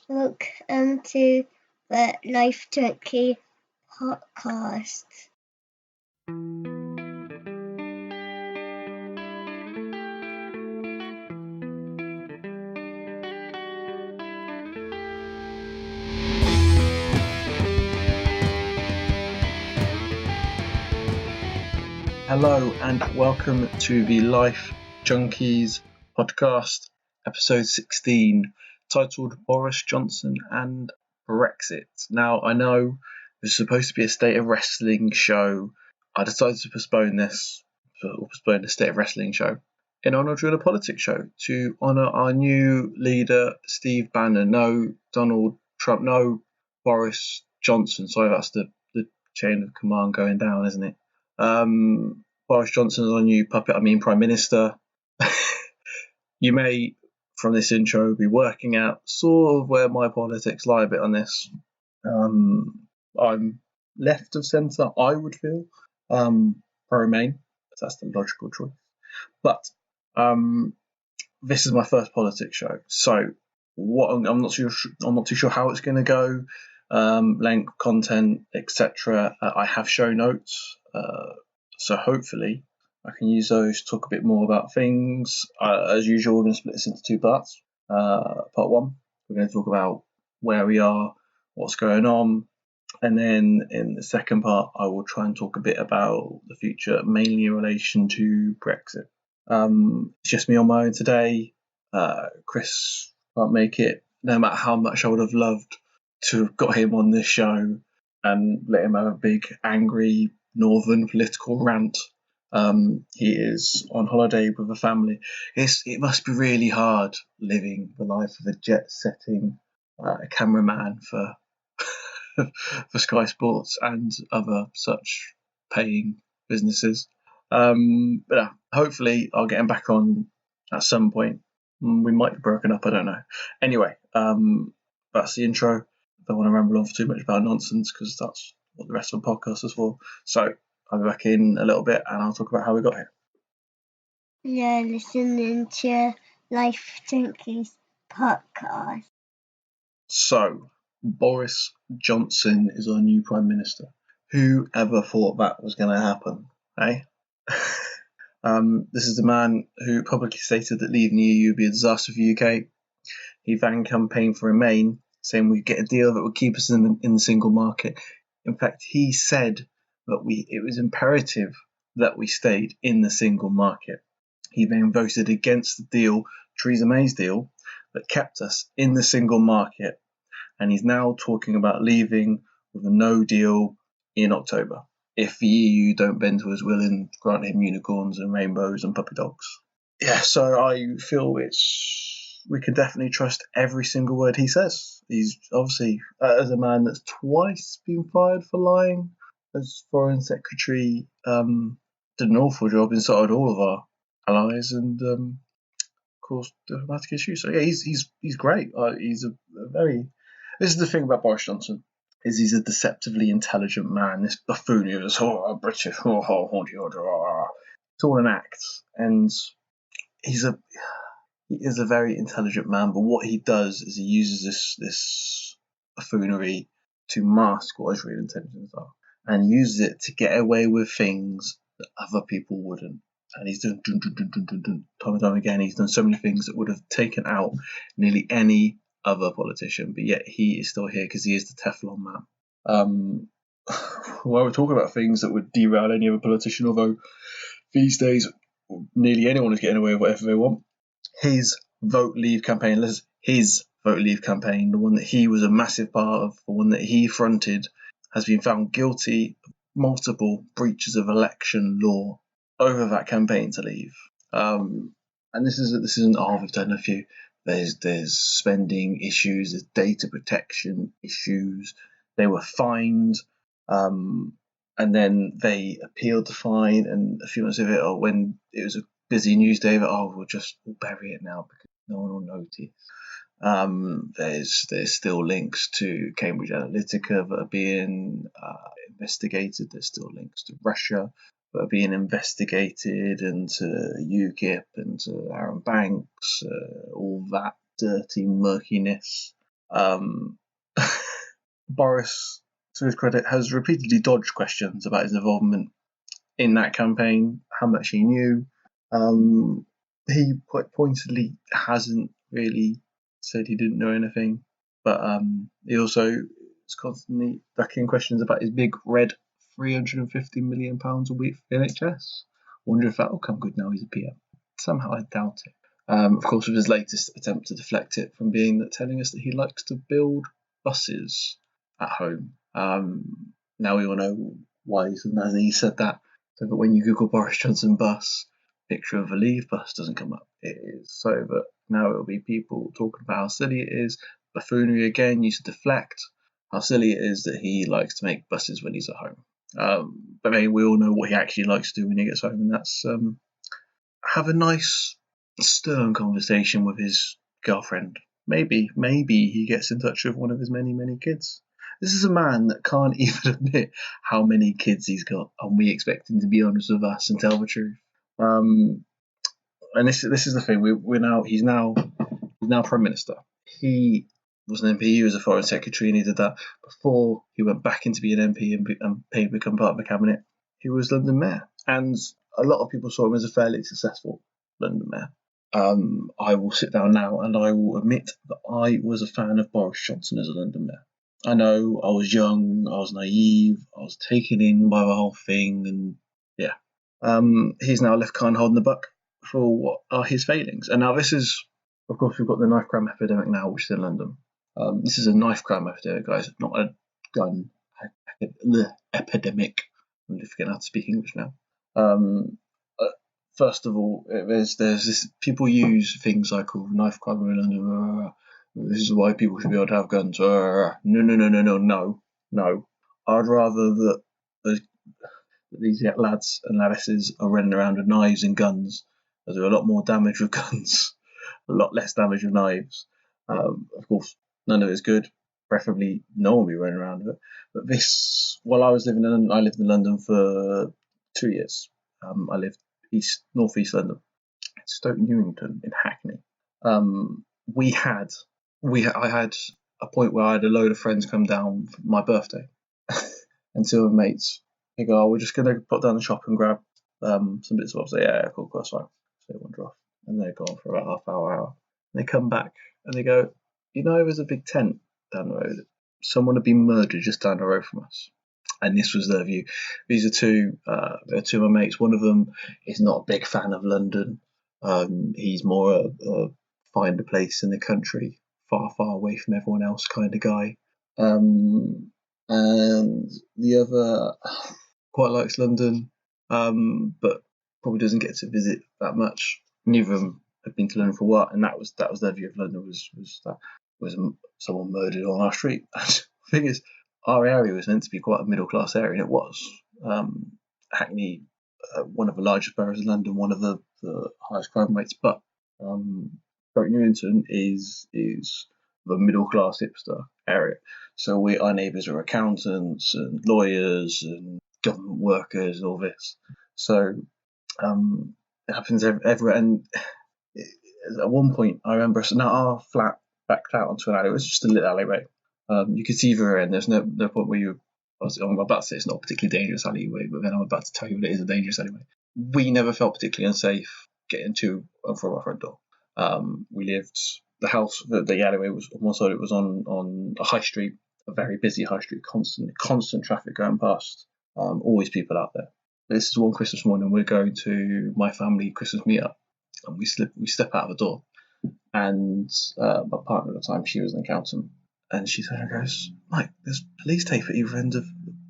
Welcome to the Life Turkey podcast. Hello and welcome to the Life Junkies podcast, episode 16, titled Boris Johnson and Brexit. Now, I know this is supposed to be a State of Wrestling show. I decided to postpone the State of Wrestling show in honour of doing a politics show to honour our new leader, Steve Bannon. No Donald Trump, no Boris Johnson. Sorry, that's the chain of command going down, isn't it? Boris Johnson is our new Prime Minister. You may, from this intro, be working out sort of where my politics lie a bit on this. I'm left of centre, I would feel. Pro-Remain, that's the logical choice. But this is my first politics show, so I'm not too sure how it's going to go. Length, content, etc. I have show notes, so hopefully I can use those to talk a bit more about things. As usual, we're going to split this into two parts. Part one, we're going to talk about where we are, what's going on, and then in the second part, I will try and talk a bit about the future, mainly in relation to Brexit. It's just me on my own today. Chris can't make it, no matter how much I would have loved to have got him on this show and let him have a big, angry, northern political rant. He is on holiday with a family. It must be really hard living the life of a jet-setting cameraman for for Sky Sports and other such paying businesses. But hopefully I'll get him back on at some point. We might be broken up, I don't know. Anyway, that's the intro. I don't want to ramble on for too much about nonsense because that's what the rest of the podcast is for. So I'll be back in a little bit and I'll talk about how we got here. You're listening to Life Junkies podcast. So, Boris Johnson is our new Prime Minister. Who ever thought that was going to happen, eh? This is the man who publicly stated that leaving the EU would be a disaster for the UK. He then campaigned for Remain, saying we'd get a deal that would keep us in the single market. In fact, he said that it was imperative that we stayed in the single market. He then voted against the deal, Theresa May's deal, that kept us in the single market. And he's now talking about leaving with a no deal in October if the EU don't bend to his will and grant him unicorns and rainbows and puppy dogs. Yeah, so I feel we can definitely trust every single word he says. He's obviously, as a man that's twice been fired for lying as Foreign Secretary, did an awful job inside all of our allies and caused diplomatic issues. So yeah, he's great. He's a very. This is the thing about Boris Johnson. Is he's a deceptively intelligent man. This buffoon who is British, it's all an act, and he is a very intelligent man. But what he does is he uses this buffoonery to mask what his real intentions are, and he uses it to get away with things that other people wouldn't. And he's done time and time again. He's done so many things that would have taken out nearly any other politician, but yet he is still here because he is the Teflon man. While we're talking about things that would derail any other politician, although these days nearly anyone is getting away with whatever they want, his Vote Leave campaign, the one that he was a massive part of, the one that he fronted, has been found guilty of multiple breaches of election law over that campaign to leave. And this isn't we've done a few. There's spending issues, there's data protection issues. They were fined, and then they appealed the fine, and a few months of it, or when it was a busy news day, that we'll bury it now because no one will notice. There's still links to Cambridge Analytica that are being investigated. There's still links to Russia that are being investigated, and to UKIP and to Aaron Banks, all that dirty murkiness. Boris, to his credit, has repeatedly dodged questions about his involvement in that campaign, how much he knew. He quite pointedly hasn't really said he didn't know anything, but he also is constantly ducking questions about his big red £350 million a week for the NHS. Wonder if that will come good now he's a PM. Somehow I doubt it. Of course, with his latest attempt to deflect it from being that telling us that he likes to build buses at home. Now we all know why he said that. So that when you Google Boris Johnson bus, picture of a Leave bus doesn't come up. It is so that now it'll be people talking about how silly it is, buffoonery again, used to deflect, how silly it is that he likes to make buses when he's at home. But maybe we all know what he actually likes to do when he gets home, and that's have a nice stern conversation with his girlfriend. Maybe he gets in touch with one of his many kids. This is a man that can't even admit how many kids he's got, and we expect him to be honest with us and tell the truth. And this is the thing. He's now Prime Minister. He was an MP. He was a Foreign Secretary, and he did that before he went back into being an MP and become part of the cabinet. He was London Mayor, and a lot of people saw him as a fairly successful London Mayor. I will sit down now and I will admit that I was a fan of Boris Johnson as a London Mayor. I know I was young, I was naive, I was taken in by the whole thing, and yeah. He's now left kind of holding the buck for what are his failings. And now this is, of course, we've got the knife crime epidemic now, which is in London. This is a knife crime epidemic, guys, not a gun epidemic. I'm just forgetting how to speak English now. First of all, there's this, people use things like knife crime in London. This is why people should be able to have guns. No. I'd rather that these lads and ladesses are running around with knives and guns. They do a lot more damage with guns, a lot less damage with knives. Of course, none of it's good. Preferably no one be running around with it. But this, while I was living in London, I lived in London for 2 years. I lived northeast London, Stoke Newington in Hackney. I had a point where I had a load of friends come down for my birthday, and two of my mates, they go, we're just going to pop down the shop and grab some bits of bobs. I say, yeah, cool, that's fine. So they wander off, and they're gone for about half hour. And they come back, and they go, there's a big tent down the road. Someone had been murdered just down the road from us. And this was their view. These are two of my mates. One of them is not a big fan of London. He's more a find a place in the country, far away from everyone else kind of guy. And the other quite likes London, but probably doesn't get to visit that much. Neither of them had been to London for a while, and that was their view of London was that was someone murdered on our street. The thing is, our area was meant to be quite a middle class area, and it was. Hackney, one of the largest boroughs in London, one of the highest crime rates, but Stoke Newington is the middle class hipster area. So our neighbours are accountants and lawyers and government workers and all this. So it happens everywhere. And at one point, I remember, now our flat backed out onto an alley. It was just a little alleyway. You could see the end. There's no point where I'm about to say it's not a particularly dangerous alleyway, but then I'm about to tell you that it is a dangerous alleyway. We never felt particularly unsafe getting to and from our front door. We lived, the house, the alleyway was on one side, it was on a high street, a very busy high street, constant traffic going past, always people out there. This is one Christmas morning, we're going to my family Christmas meetup, and we step out of the door, and my partner at the time, she was an accountant, and she goes, Mike, there's police tape at either end of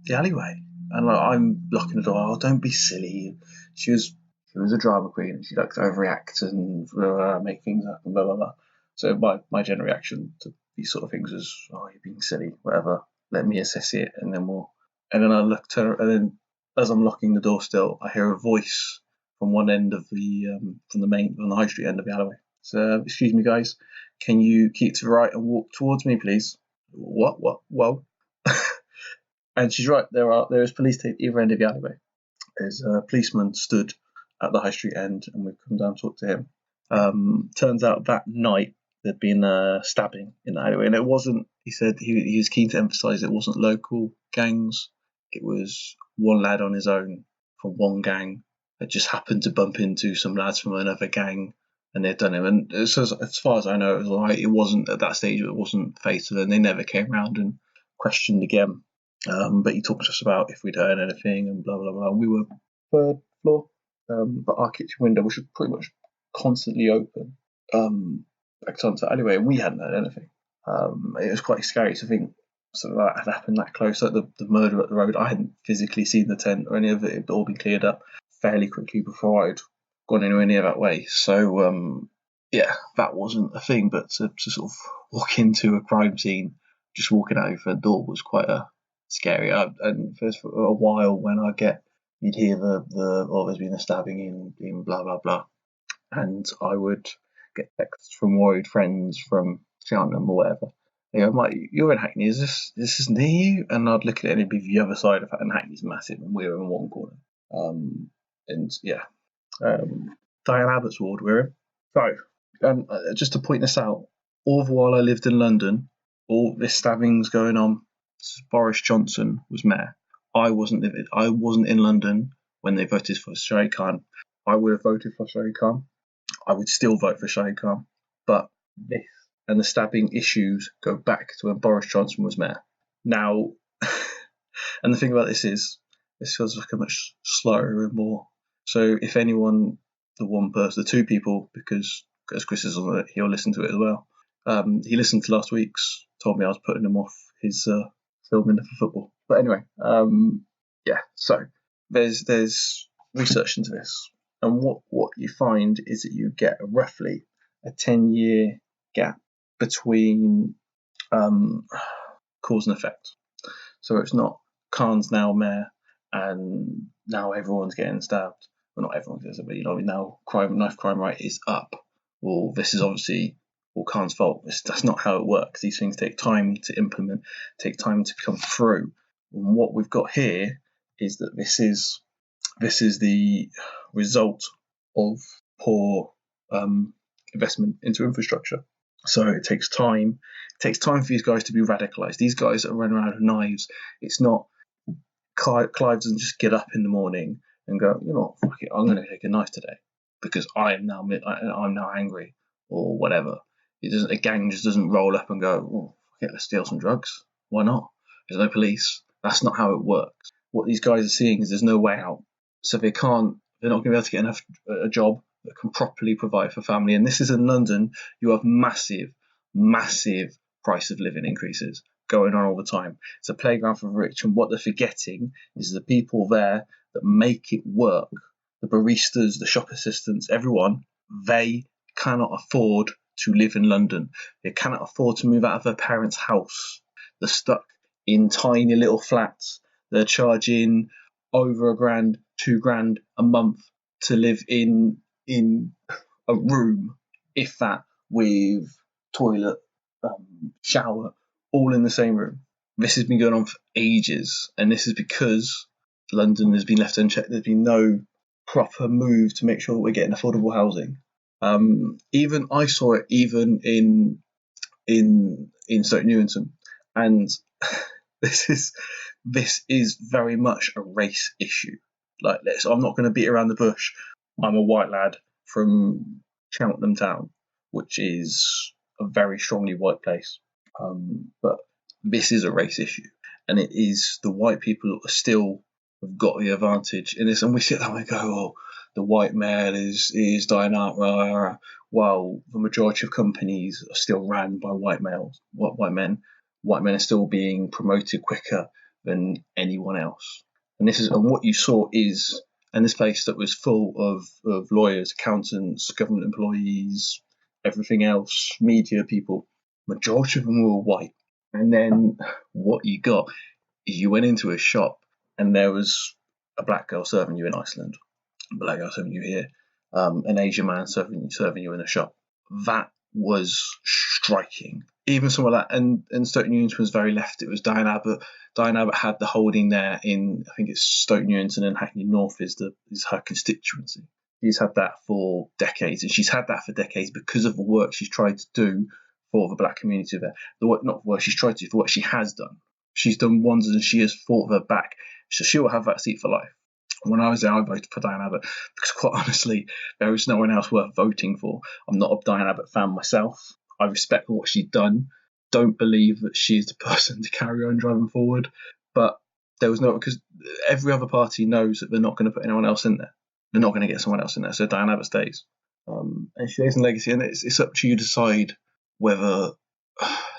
the alleyway. And I'm blocking the door. Oh, don't be silly. She was a drama queen, and she liked to overreact and make things up and blah, blah, blah. So my general reaction to these sort of things is, oh, you're being silly, whatever. Let me assess it, and then I look to her, and then as I'm locking the door still, I hear a voice from one end of from the high street end of the alleyway. So, excuse me, guys, can you keep to the right and walk towards me, please? What? Whoa. And she's right, there is police tape either end of the alleyway. There's a policeman stood at the high street end, and we've come down to talk to him. Turns out that night there'd been a stabbing in the alleyway, and it wasn't. He said he was keen to emphasise it wasn't local gangs. It was one lad on his own from one gang that just happened to bump into some lads from another gang, and they'd done him. And so, as far as I know, it was all right. It wasn't at that stage. It wasn't fatal, and they never came round and questioned again. But he talked to us about if we'd heard anything and blah blah blah. We were third floor, but our kitchen window, which was pretty much constantly open, back onto the alleyway, and we hadn't heard anything. It was quite scary to think something like that had happened that close, like the murder at the road. I hadn't physically seen the tent or any of it. It had all been cleared up fairly quickly before I'd gone anywhere near that way. So, yeah, that wasn't a thing, but to sort of walk into a crime scene, just walking out your front door was quite scary. And for a while when you'd hear there's been a stabbing in blah, blah, blah. And I would get texts from worried friends from Cheltenham or whatever. They go, Mike, you're in Hackney, is this near you? And I'd look at it and it'd be the other side of it, and Hackney's massive and we're in one corner. And yeah, Diane Abbott's ward we're in. So, just to point this out, all the while I lived in London, all this stabbing's going on. Boris Johnson was mayor. I wasn't in London when they voted for Shahid Khan. I would have voted for Shahid Khan. I would still vote for Shahid Khan. But this and the stabbing issues go back to when Boris Johnson was mayor. Now, and the thing about this is, this feels like a much slower and more. So if anyone, the two people, because as Chris is on it, he'll listen to it as well. He listened to last week's, told me I was putting him off his filming for football. But anyway, yeah. So there's research into this, and what you find is that you get roughly a 10-year gap between cause and effect. So it's not Khan's now mayor and now everyone's getting stabbed. Well, not everyone's getting stabbed, but now knife crime rate is up. Well, this is obviously all Khan's fault. That's not how it works. These things take time to implement, take time to come through. And what we've got here is that this is the result of poor investment into infrastructure. So it takes time. It takes time for these guys to be radicalised. These guys that run around with knives, it's not Clive doesn't just get up in the morning and go, fuck it, I'm going to take a knife today because I'm now angry or whatever. A gang just doesn't roll up and go, fuck it, let's steal some drugs. Why not? There's no police. That's not how it works. What these guys are seeing is there's no way out. So they're not going to be able to get a job that can properly provide for family. And this is in London. You have massive, massive price of living increases going on all the time. It's a playground for the rich. And what they're forgetting is the people there that make it work, the baristas, the shop assistants, everyone, they cannot afford to live in London. They cannot afford to move out of their parents' house. They're stuck in tiny little flats. They're charging over £1,000, £2,000 a month to live in a room, if that, with toilet, shower, all in the same room. This has been going on for ages, and this is because London has been left unchecked. There's been no proper move to make sure that we're getting affordable housing. Even I saw it even in Stoke Newington, and this is very much a race issue. Like this, I'm not going to beat around the bush. I'm a white lad from Cheltenham Town, which is a very strongly white place. But this is a race issue, and it is the white people that still have got the advantage in this. And we sit there and we go, "Oh, the white male is dying out," while the majority of companies are still ran by white males, white men. White men are still being promoted quicker than anyone else. And what you saw is, and this place that was full of lawyers, accountants, government employees, everything else, media people, majority of them were white. And then what you got is you went into a shop and there was a black girl serving you in Iceland, a black girl serving you here, an Asian man serving you in a shop. That was striking. Even some of that, and Stoke Newington was very left. It was Diane Abbott. Diane Abbott had the holding there in, I think it's Stoke Newington and Hackney North is her constituency. She's had that for decades, and she's had that for decades because of the work she's tried to do for the black community there. The work, not the work she's tried to do, the work she has done. She's done wonders, and she has fought her back. So she will have that seat for life. When I was there, I voted for Diane Abbott because, quite honestly, there is no one else worth voting for. I'm not a Diane Abbott fan myself. I respect what she's done. Don't believe that she is the person to carry on driving forward. But there was no, because every other party knows that they're not going to put anyone else in there. They're not going to get someone else in there. So Diane Abbott stays. And she stays in legacy. And it's up to you to decide whether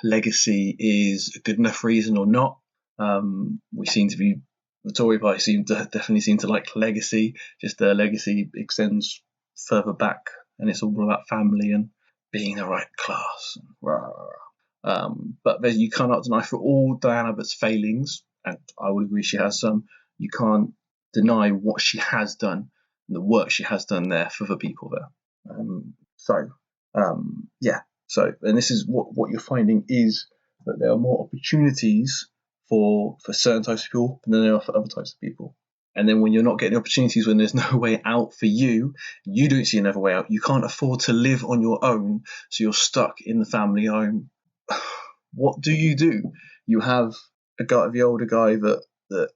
legacy is a good enough reason or not. We seem to be, the Tory party definitely seem to like legacy. Just their legacy extends further back, and it's all about family and being the right class. But you cannot deny, for all Diane Abbott's failings, and I would agree she has some, you can't deny what she has done and the work she has done there for the people there. So, and this is what you're finding is that there are more opportunities for certain types of people than there are for other types of people. And then when you're not getting opportunities, when there's no way out for you, you don't see another way out. You can't afford to live on your own, so you're stuck in the family home. What do? You have the older guy that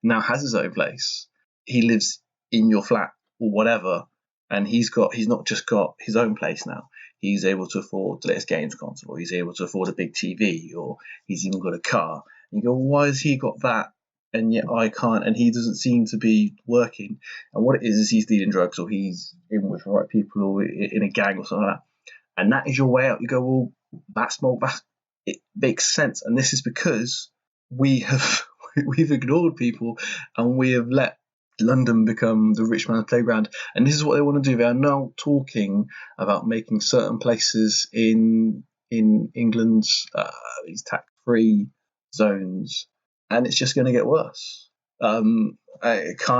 now has his own place. He lives in your flat or whatever, and he's not just got his own place now. He's able to afford the latest games console, or he's able to afford a big TV, or he's even got a car. And you go, why has he got that and yet I can't? And he doesn't seem to be working. And what it is he's dealing drugs, or he's in with the right people, or in a gang or something like that. And that is your way out. You go, well, it makes sense. And this is because we've ignored people, and we have let London become the rich man's playground. And this is what they want to do. They are now talking about making certain places in England's these tax-free zones, and it's just going to get worse. Khan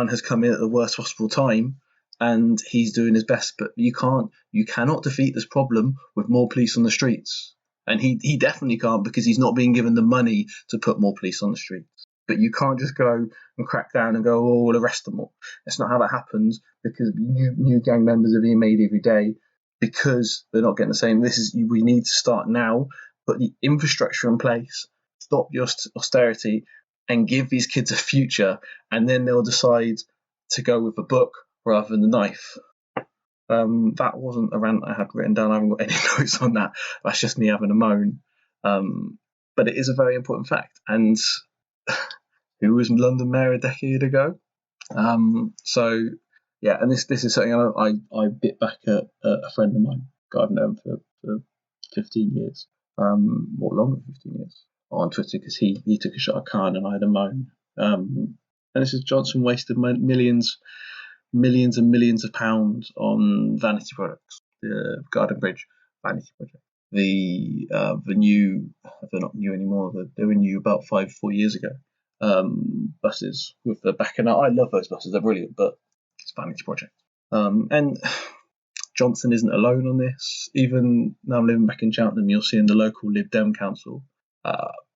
has come in at the worst possible time, and he's doing his best, but you cannot defeat this problem with more police on the streets. And he definitely can't, because he's not being given the money to put more police on the streets. But you can't just go and crack down and go, oh, we'll arrest them all. That's not how that happens, because new gang members are being made every day because they're not getting the same. We need to start now, put the infrastructure in place, stop the austerity, and give these kids a future, and then they'll decide to go with a book rather than the knife. That wasn't a rant I had written down. I haven't got any notes on that. That's just me having a moan. But it is a very important fact. And who was London Mayor a decade ago? And this is something I bit back at a friend of mine, guy I've known for 15 years, or longer than 15 years, on Twitter, because he took a shot at Khan and I had a moan. And this is Johnson wasted millions and millions of pounds on vanity products. The Garden Bridge vanity project. The new, they're not new anymore. They were new about 4 years ago. Buses with the back end. I love those buses. They're brilliant, but it's a vanity project. And Johnson isn't alone on this. Even now I'm living back in Cheltenham, you're seeing the local Lib Dem council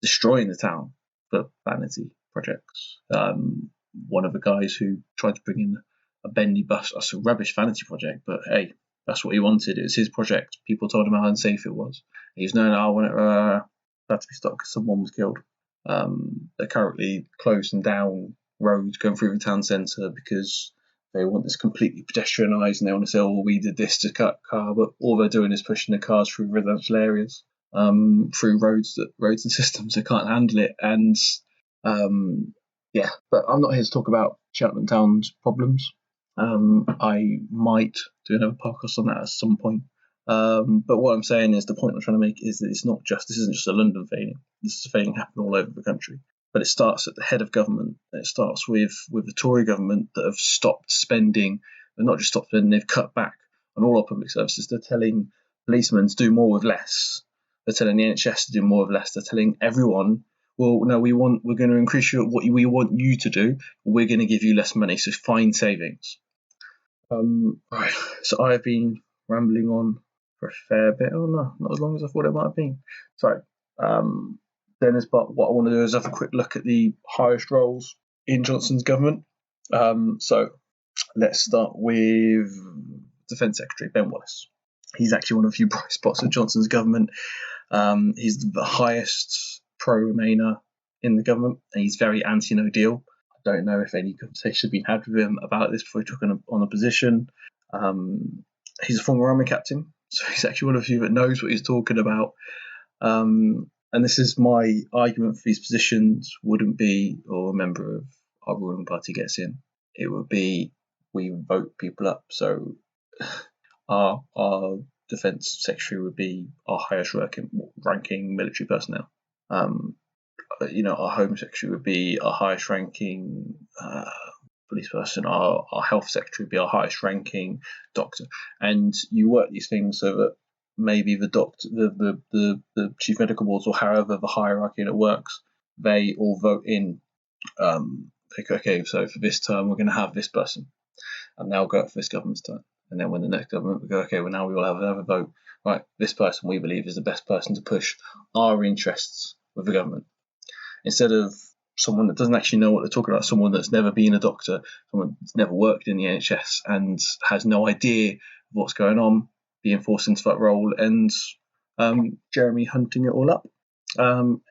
destroying the town for vanity projects. One of the guys who tried to bring in a bendy bus, that's a rubbish vanity project, but hey, that's what he wanted. It was his project. People told him how unsafe it was. He's no, I want it had to be stopped because someone was killed. They're currently closing down roads going through the town centre because they want this completely pedestrianised, and they want to say, oh, we did this to cut car, but all they're doing is pushing the cars through residential areas, through roads and systems that can't handle it. And but I'm not here to talk about Cheltenham Town's problems. I might do another podcast on that at some point. But what I'm saying is, the point I'm trying to make is that this isn't just a London failing. This is a failing happening all over the country. But it starts at the head of government. It starts with the Tory government that have stopped spending, and not just stopped spending, they've cut back on all our public services. They're telling policemen to do more with less. They're telling the NHS to do more with less. They're telling everyone, well, no, we're going to increase what we want you to do. We're going to give you less money, so find savings. Right. So I've been rambling on for a fair bit. Oh no, not as long as I thought it might have been. So Dennis, but what I want to do is have a quick look at the highest roles in Johnson's government. So Let's start with Defence Secretary Ben Wallace. He's actually one of the few bright spots of Johnson's government. He's the highest pro-Remainer in the government, and he's very anti-No Deal. I don't know if any conversation has been had with him about this before he took on a position. He's a former army captain, so he's actually one of the few that knows what he's talking about. And this is my argument for these positions wouldn't be, or a member of our ruling party gets in. It would be we vote people up. So our defence secretary would be our highest ranking military personnel. Our home secretary would be our highest ranking police person. Our health secretary would be our highest ranking doctor. And you work these things so that maybe the doctor, the chief medical boards, or however the hierarchy that works, they all vote in. Okay, so for this term we're going to have this person, and they'll go up for this government's term. And then when the next government, we go, okay, well now we will have another vote. Right, this person we believe is the best person to push our interests with the government, instead of someone that doesn't actually know what they're talking about, someone that's never been a doctor, someone that's never worked in the NHS and has no idea of what's going on, being forced into that role, and Jeremy hunting it all up.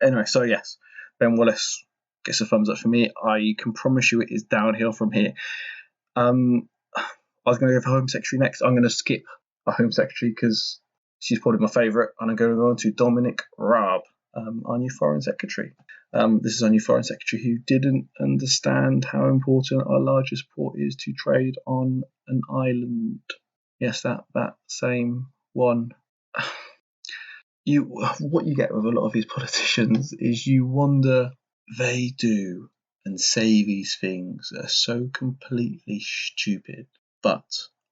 Anyway, so yes, Ben Wallace gets a thumbs up for me. I can promise you it is downhill from here. I was going to go for Home Secretary next. I'm going to skip our Home Secretary because she's probably my favourite, and I'm going to go on to Dominic Raab, our new Foreign Secretary. This is our new Foreign Secretary who didn't understand how important our largest port is to trade on an island. Yes, that same one. What you get with a lot of these politicians is you wonder, they do and say these things that are so completely stupid, but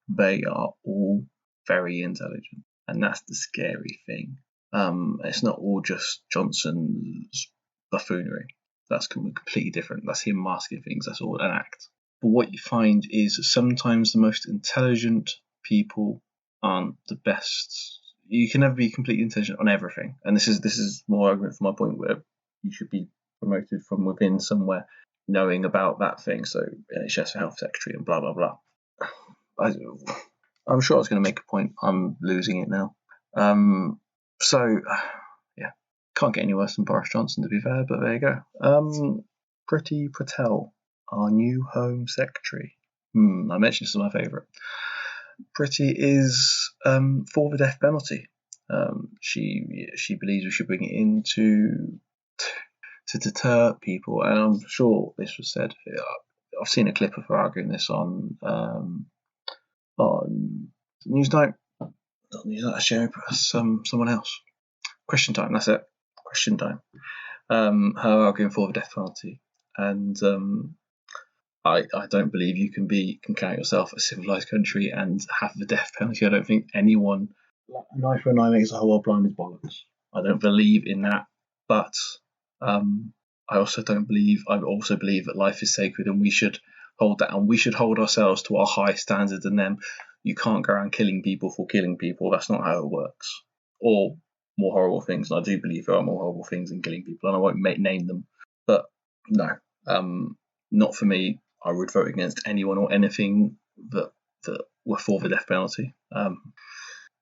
they are all very intelligent, and that's the scary thing. It's not all just Johnson's buffoonery. That's completely different. That's him masking things. That's all an act. But what you find is sometimes the most intelligent people aren't the best. You can never be completely intelligent on everything. And this is more argument for my point, where you should be promoted from within somewhere, knowing about that thing. So NHS Health Secretary and blah blah blah. I'm sure I was going to make a point. I'm losing it now. So yeah, can't get any worse than Boris Johnson, to be fair. But there you go. Priti Patel, our new Home Secretary. I mentioned this is my favourite. Priti is for the death penalty. She believes we should bring it in to deter people, and I'm sure this was said. I've seen a clip of her arguing this on Newsnight. Not Newsnight, sharing someone else. Question Time. That's it. Question Time. Her arguing for the death penalty, and I don't believe you can count yourself a civilized country and have the death penalty. I don't think anyone. An eye for an eye makes the whole world blind is bollocks. I don't believe in that, but I also believe that life is sacred, and we should hold that, and we should hold ourselves to our high standards than them. You can't go around killing people for killing people. That's not how it works. Or more horrible things, and I do believe there are more horrible things than killing people, and I won't name them. But no, not for me. I would vote against anyone or anything that were for the death penalty.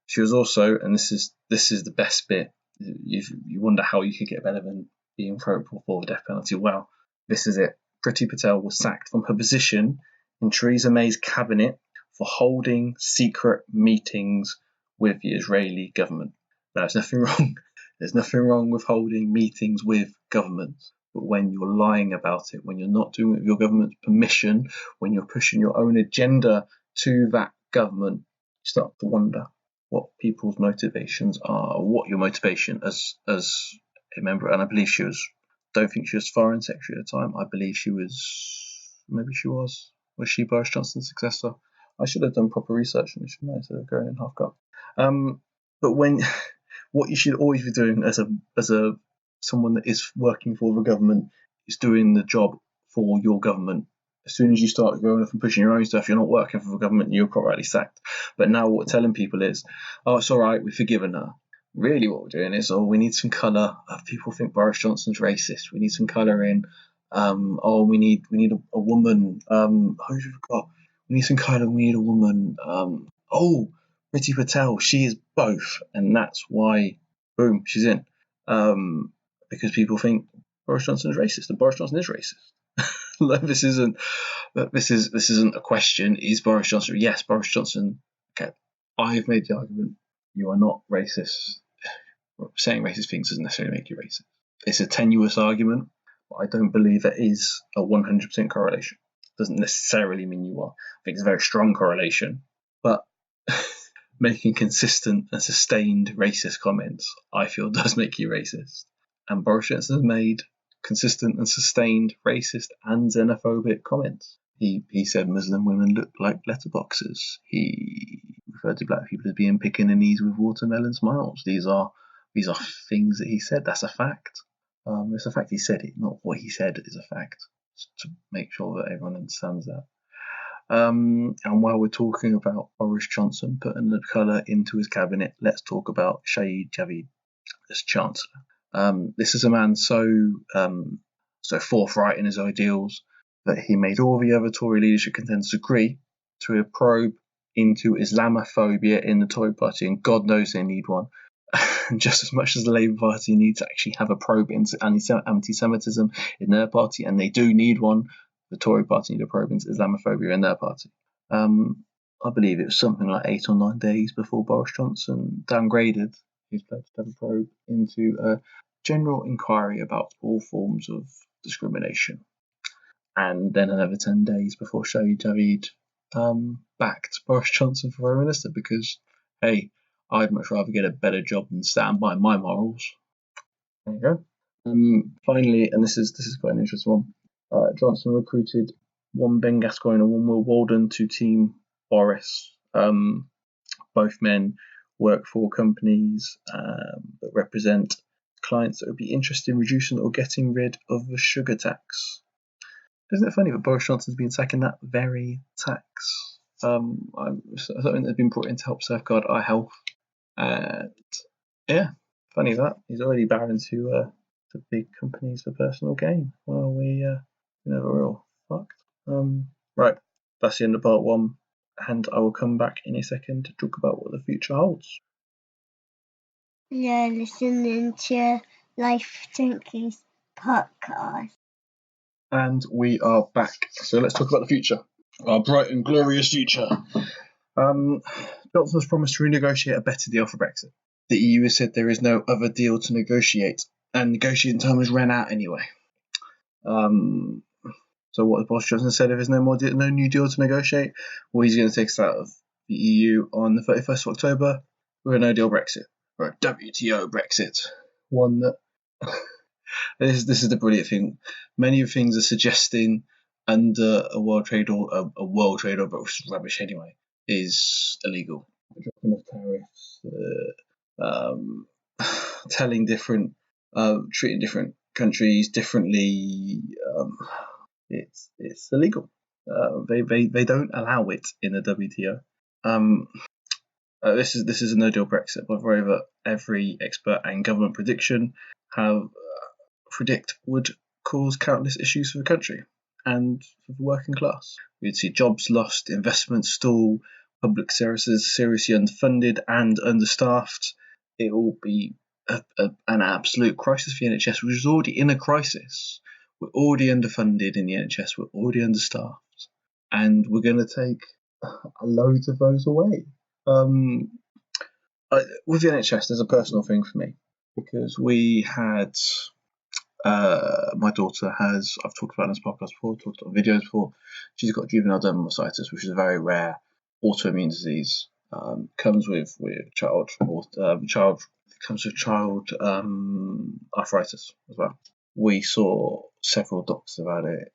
She was also, and this is the best bit. You wonder how you could get better than being for the death penalty. Well, this is it. Priti Patel was sacked from her position in Theresa May's cabinet for holding secret meetings with the Israeli government. Now, there's nothing wrong. There's nothing wrong with holding meetings with governments. But when you're lying about it, when you're not doing it with your government's permission, when you're pushing your own agenda to that government, you start to wonder what people's motivations are, what your motivation as a member. And I believe don't think she was Foreign Secretary at the time. I believe she was, was she Boris Johnson's successor? I should have done proper research on this, instead of going in half gut. But what you should always be doing as someone that is working for the government is doing the job for your government. As soon as you start going off and pushing your own stuff, you're not working for the government, you're quite rightly sacked. But now what we're telling people is, oh, it's all right, we've forgiven her. Really what we're doing is, we need some colour. People think Boris Johnson's racist. We need some colour in. We need a woman. Who have we got? We need some kind of, we need a woman. Priti Patel, she is both, and that's why, boom, she's in. Because people think Boris Johnson is racist, and Boris Johnson is racist. Like, this isn't a question. Is Boris Johnson? Yes, Boris Johnson. Okay, I've made the argument. You are not racist. Saying racist things doesn't necessarily make you racist. It's a tenuous argument, but I don't believe it is a 100% correlation. Doesn't necessarily mean you are. I think it's a very strong correlation, but making consistent and sustained racist comments, I feel, does make you racist. And Boris Johnson has made consistent and sustained racist and xenophobic comments. He said Muslim women look like letterboxes. He referred to black people as being Pekingese with watermelon smiles. These are things that he said. That's a fact. It's a fact he said it, not what he said is a fact. Just to make sure that everyone understands that. And while we're talking about Boris Johnson putting the colour into his cabinet, let's talk about Sajid Javid as Chancellor. This is a man so forthright in his ideals that he made all the other Tory leadership contenders agree to a probe into Islamophobia in the Tory party, and God knows they need one. Just as much as the Labour Party needs to actually have a probe into anti-Semitism in their party, and they do need one, the Tory party need a probe into Islamophobia in their party. I believe it was something like 8 or 9 days before Boris Johnson downgraded his pledge to have a probe into a general inquiry about all forms of discrimination. And then another 10 days before Sajid Javid backed Boris Johnson for Prime Minister, because, hey, I'd much rather get a better job than stand by my morals. There you go. Finally, and this is quite an interesting one, Johnson recruited one Ben Gascoigne and one Will Walden to team Boris. Both men work for companies that represent clients that would be interested in reducing or getting rid of the sugar tax. Isn't it funny that Boris Johnson's been attacking that very tax? Something that's been brought in to help safeguard our health. And yeah, funny that he's already bowing to big companies for personal gain. Well, we never all fucked. Right, that's the end of part 1, and I will come back in a second to talk about what the future holds. You're listening to Life Junkies podcast. And we are back. So let's talk about the future. Our bright and glorious future. Johnson has promised to renegotiate a better deal for Brexit. The EU has said there is no other deal to negotiate, and negotiating time has run out anyway. So what has Boris Johnson said? If there's no new deal to negotiate, well, he's going to take us out of the EU on the 31st of October with a no-deal Brexit, or a WTO Brexit. One that this is the brilliant thing. Many of things are suggesting under a World Trade Order, which is rubbish anyway, is illegal. Dropping off tariffs, treating different countries differently. It's illegal. They don't allow it in the WTO. This is a no-deal Brexit. Moreover, every expert and government prediction predict would cause countless issues for the country and for the working class. We'd see jobs lost, investments stall, public services seriously underfunded and understaffed. It will be an absolute crisis for the NHS, which is already in a crisis. We're already underfunded in the NHS. We're already understaffed, and we're going to take loads of those away. With the NHS, there's a personal thing for me, because we had my daughter has, I've talked about in this podcast before, talked on videos before. She's got juvenile dermatomyositis, which is a very rare autoimmune disease. Comes with child arthritis as well. We saw several doctors about it.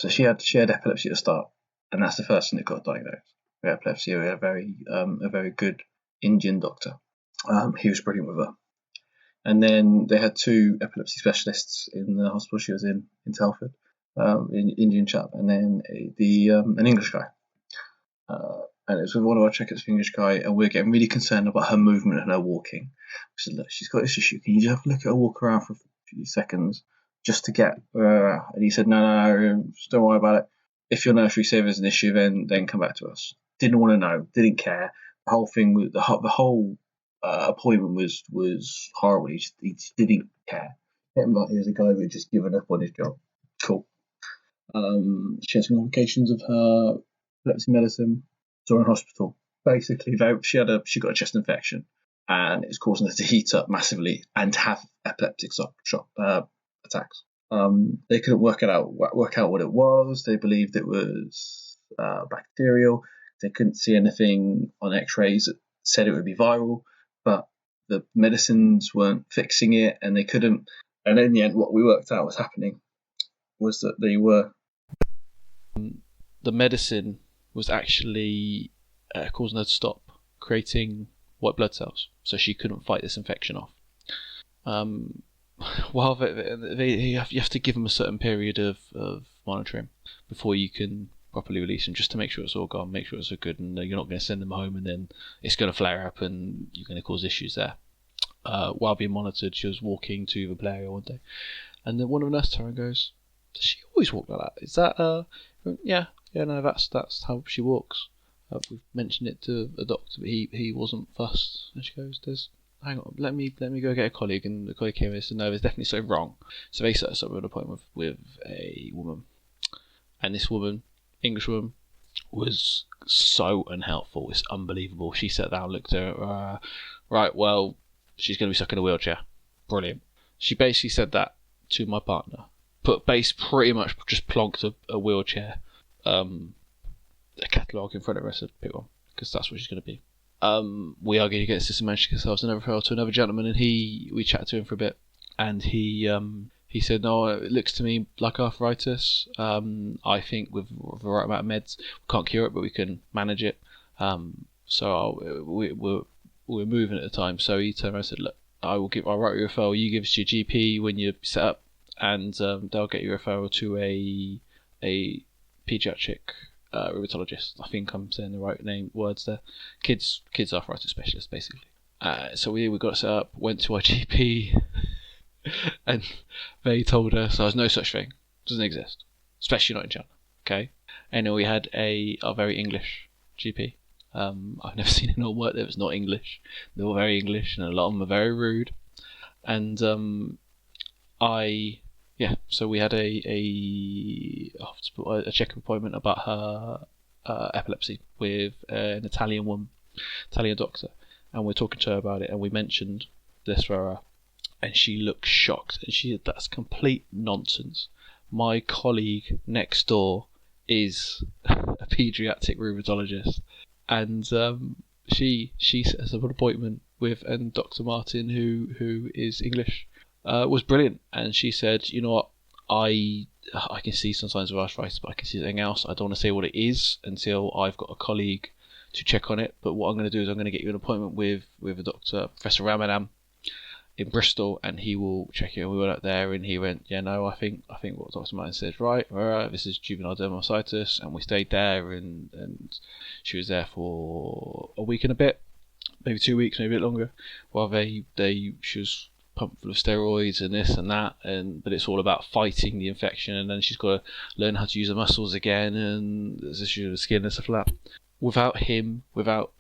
She had epilepsy at the start, and that's the first thing that got diagnosed. We had epilepsy. We had a very good Indian doctor. He was brilliant with her. And then they had 2 epilepsy specialists in the hospital she was in Telford, an Indian chap, and then an English guy. And it was with one of our checkers, English guy, and we're getting really concerned about her movement and her walking. We said, look, she's got this issue. Can you just have a look at her walk around for a few seconds just to get? And he said, no, don't worry about it. if your nursery say there's an issue, then come back to us. Didn't want to know, didn't care. The whole thing, the whole appointment was horrible. He just didn't care. He was a guy who had just given up on his job. Cool. She had some complications of her epilepsy medicine. So in hospital. Basically, she got a chest infection, and it was causing her to heat up massively and to have epileptic shock attacks. They couldn't work out what it was. They believed it was bacterial. They couldn't see anything on X-rays that said it would be viral, but the medicines weren't fixing it, and they couldn't. And in the end, what we worked out was happening was that the medicine was actually causing her to stop creating white blood cells, so she couldn't fight this infection off. While you have to give them a certain period of monitoring before you can properly release them, just to make sure it's all gone, make sure it's all good, and you're not going to send them home and then it's going to flare up and you're going to cause issues there. While being monitored, she was walking to the play area one day, and then one of the nurses turned and goes, "Does she always walk like that? Is that yeah, no, that's how she walks." We've mentioned it to a doctor, but he wasn't fussed. And she goes, "Hang on, let me go get a colleague." And the colleague came in and said, "No, there's definitely something wrong." So they set us up with an appointment with a woman, and this woman, English woman, was so unhelpful. It's unbelievable. She sat down, looked at her, right, well, she's going to be stuck in a wheelchair. Brilliant. She basically said that to my partner. Pretty much just plonked a wheelchair, a catalogue in front of her and said, "Pick one," because that's what she's going to be. We argued against this and managed to get ourselves another referral to another gentleman, and we chatted to him for a bit, and he said, "No, it looks to me like arthritis. I think with the right amount of meds, we can't cure it, but we can manage it." So we were moving at the time, so he turned around and said, "Look, I'll write you a referral. You give us your GP when you're set up, and they'll get you a referral to a paediatric rheumatologist." I think I'm saying the right words there. Kids arthritis specialist, basically. So we got set up, went to our GP, and they told us there's no such thing, doesn't exist, especially not in China. Okay, and we had a very English GP. I've never seen anyone work there that's not English. They were very English, and a lot of them are very rude. And so we had a check-up appointment about her epilepsy with an Italian doctor, and we're talking to her about it, and we mentioned this for her, and she looked shocked, and she said, "That's complete nonsense. My colleague next door is a paediatric rheumatologist," and she set us up an appointment with Dr. Martin, who is English. Was brilliant, and she said, "You know what, I can see some signs of arthritis, but I can see something else. I don't want to say what it is until I've got a colleague to check on it, but what I'm going to do is I'm going to get you an appointment with a doctor, Professor Ramanam, in Bristol, and he will check it." And we went up there, and he went, "Yeah, no, I think what Dr. Martin said, right, this is juvenile dermatomyositis," and we stayed there, and she was there for a week and a bit, maybe 2 weeks, maybe a bit longer, while she was pumped full of steroids and this and that, but it's all about fighting the infection, and then she's got to learn how to use her muscles again, and there's issues with the skin and stuff like that. Without him, without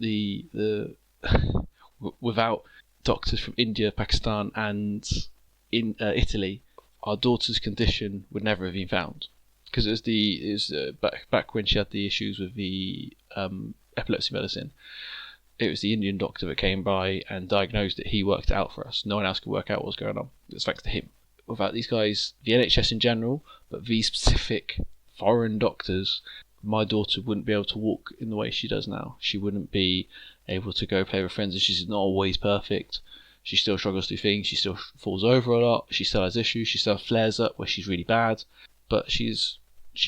without doctors from India, Pakistan, and in Italy, our daughter's condition would never have been found, because it was back when she had the issues with the epilepsy medicine. It was the Indian doctor that came by and diagnosed it. He worked it out for us. No one else could work out what was going on. It's thanks to him. Without these guys, the NHS in general, but these specific foreign doctors, my daughter wouldn't be able to walk in the way she does now. She wouldn't be able to go play with friends, and she's not always perfect. She still struggles to do things. She still falls over a lot. She still has issues. She still flares up where she's really bad. But she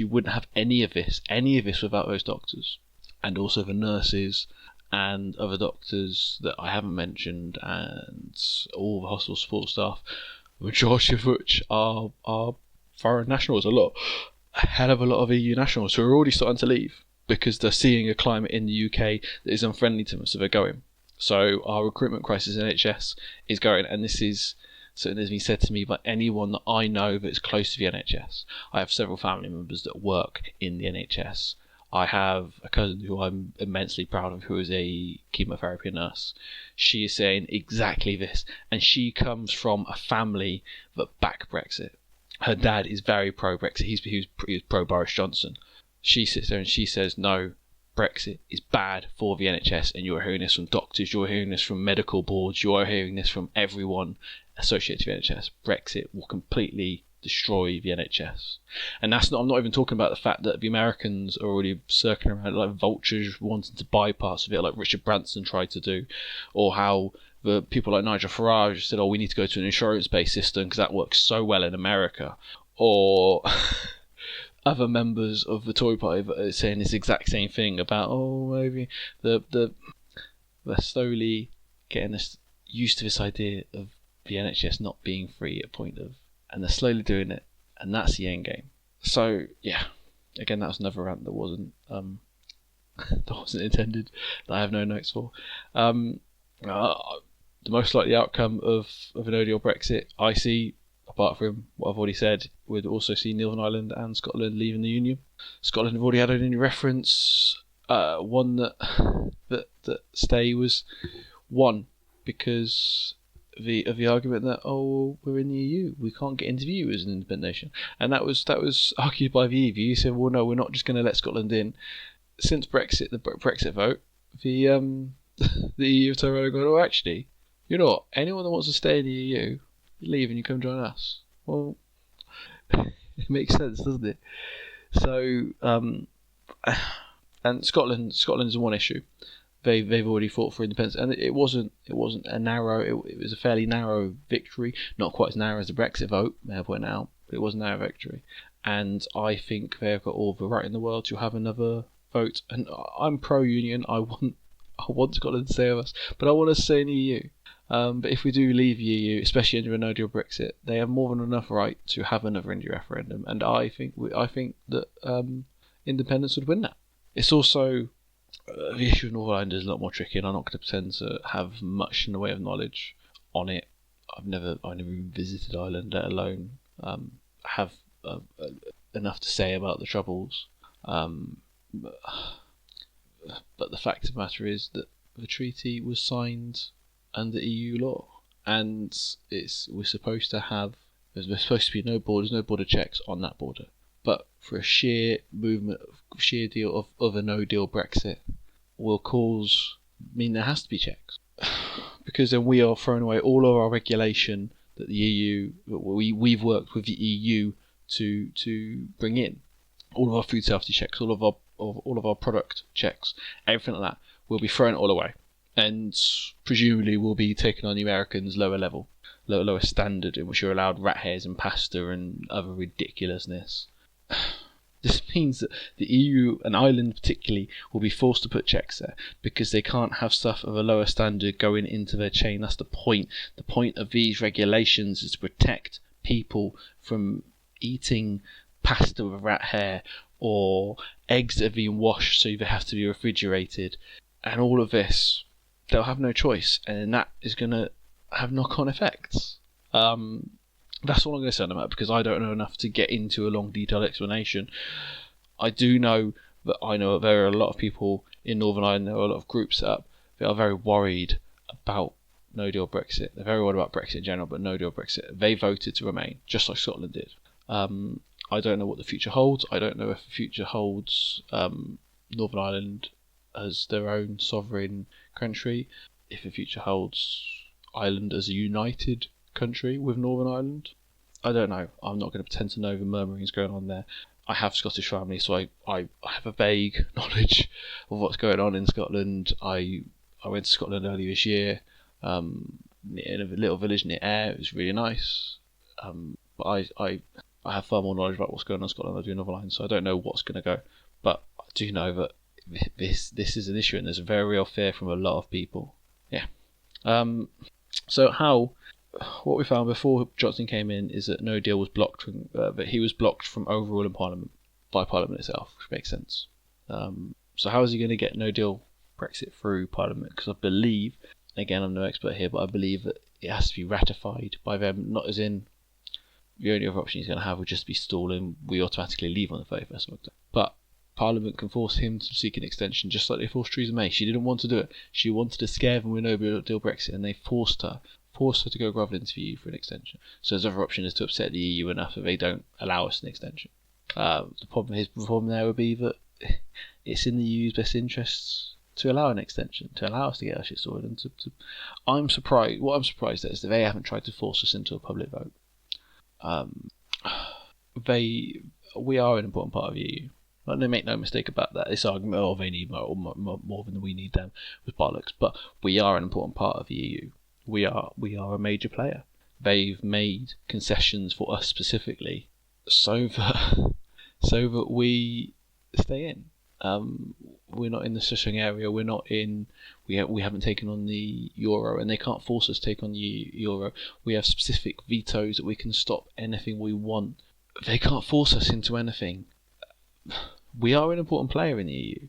wouldn't have any of this without those doctors, and also the nurses and other doctors that I haven't mentioned, and all the hospital support staff, the majority of which are foreign nationals. A hell of a lot of EU nationals who are already starting to leave because they're seeing a climate in the UK that is unfriendly to them, so they're going. So our recruitment crisis in NHS is going, and this is something that's been said to me by anyone that I know that's close to the NHS. I have several family members that work in the NHS. I have a cousin who I'm immensely proud of who is a chemotherapy nurse. She is saying exactly this, and she comes from a family that back Brexit. Her dad is very pro-Brexit. He was pro-Boris Johnson. She sits there and she says, no, Brexit is bad for the NHS, and you're hearing this from doctors, you're hearing this from medical boards, you are hearing this from everyone associated with the NHS. Brexit will completely destroy the NHS. And I'm not even talking about the fact that the Americans are already circling around like vultures wanting to bypass it, like Richard Branson tried to do, or how the people like Nigel Farage said, we need to go to an insurance-based system because that works so well in America, or other members of the Tory party that are saying this exact same thing about maybe they're slowly getting us used to this idea of the NHS not being free at point of, and they're slowly doing it, and that's the end game. So yeah, again, that was another rant that wasn't intended, that I have no notes for. The most likely outcome of a no-deal Brexit, I see, apart from what I've already said, would also see Northern Ireland and Scotland leaving the Union. Scotland have already had only reference. One that stay was one because of the argument that we're in the EU, we can't get into the EU as an independent nation, and that was argued by the EU. You said, well, no, we're not just going to let Scotland in. Since Brexit, the Brexit vote, the the EU have turned around and gone, actually, you know what? Anyone that wants to stay in the EU, you leave and you come join us. Well, it makes sense, doesn't it? So, and Scotland is one issue. They've already fought for independence, and it wasn't a narrow. It was a fairly narrow victory, not quite as narrow as the Brexit vote, may I point out, but it was a narrow victory. And I think they've got all the right in the world to have another vote. And I'm pro-union. I want Scotland to stay with us, but I want us to stay in the EU. But if we do leave the EU, especially under a no-deal Brexit, they have more than enough right to have another India referendum, and I think that independence would win that. It's also the issue of Northern Ireland is a lot more tricky, and I'm not going to pretend to have much in the way of knowledge on it. I've never even visited Ireland, let alone have enough to say about the Troubles. But the fact of the matter is that the treaty was signed under EU law, and we're supposed to be no border checks on that border. But for a sheer deal of a no-deal Brexit will mean there has to be checks, because then we are throwing away all of our regulation that the EU we've worked with the EU to bring in. All of our food safety checks, all of our product checks, everything like that will be thrown all away, and presumably will be taken on the Americans' lower standard, in which you're allowed rat hairs and pasta and other ridiculousness. This means that the EU, and Ireland particularly, will be forced to put checks there because they can't have stuff of a lower standard going into their chain. That's the point. The point of these regulations is to protect people from eating pasta with rat hair or eggs that have been washed so they have to be refrigerated. And all of this, they'll have no choice, and that is going to have knock-on effects. That's all I'm going to say on that, because I don't know enough to get into a long, detailed explanation. I do know that there are a lot of people in Northern Ireland, there are a lot of groups set up that are very worried about no-deal Brexit. They're very worried about Brexit in general, but no-deal Brexit. They voted to remain, just like Scotland did. I don't know what the future holds. I don't know if the future holds Northern Ireland as their own sovereign country, if the future holds Ireland as a united country with Northern Ireland. I don't know. I'm not going to pretend to know the murmurings going on there. I have Scottish family, so I have a vague knowledge of what's going on in Scotland. I went to Scotland earlier this year, in a little village near Ayr. It was really nice. But I have far more knowledge about what's going on in Scotland than I do in Northern Ireland, so I don't know what's going to go. But I do know that this is an issue, and there's a very real fear from a lot of people. Yeah. So what we found before Johnson came in is that no deal was blocked, that he was blocked from overruling Parliament by Parliament itself, which makes sense. So how is he going to get no deal Brexit through Parliament? Because I believe, again, I'm no expert here, but I believe that it has to be ratified by them, not as in the only other option he's going to have would just be stalling. We automatically leave on the 31st of October. But Parliament can force him to seek an extension, just like they forced Theresa May. She didn't want to do it. She wanted to scare them with no deal Brexit, and they forced her to go rather than to the EU for an extension. So his other option is to upset the EU enough that they don't allow us an extension. The problem there would be that it's in the EU's best interests to allow an extension, to allow us to get our shit sorted. And I'm surprised. What I'm surprised at is that they haven't tried to force us into a public vote. We are an important part of the EU. Like, they make no mistake about that. This argument, they need more than we need them, was bollocks. But we are an important part of the EU. We are a major player. They've made concessions for us specifically, so that we stay in. We're not in the swishing area. We're not in. We haven't taken on the euro, and they can't force us to take on the euro. We have specific vetoes that we can stop anything we want. They can't force us into anything. We are an important player in the EU.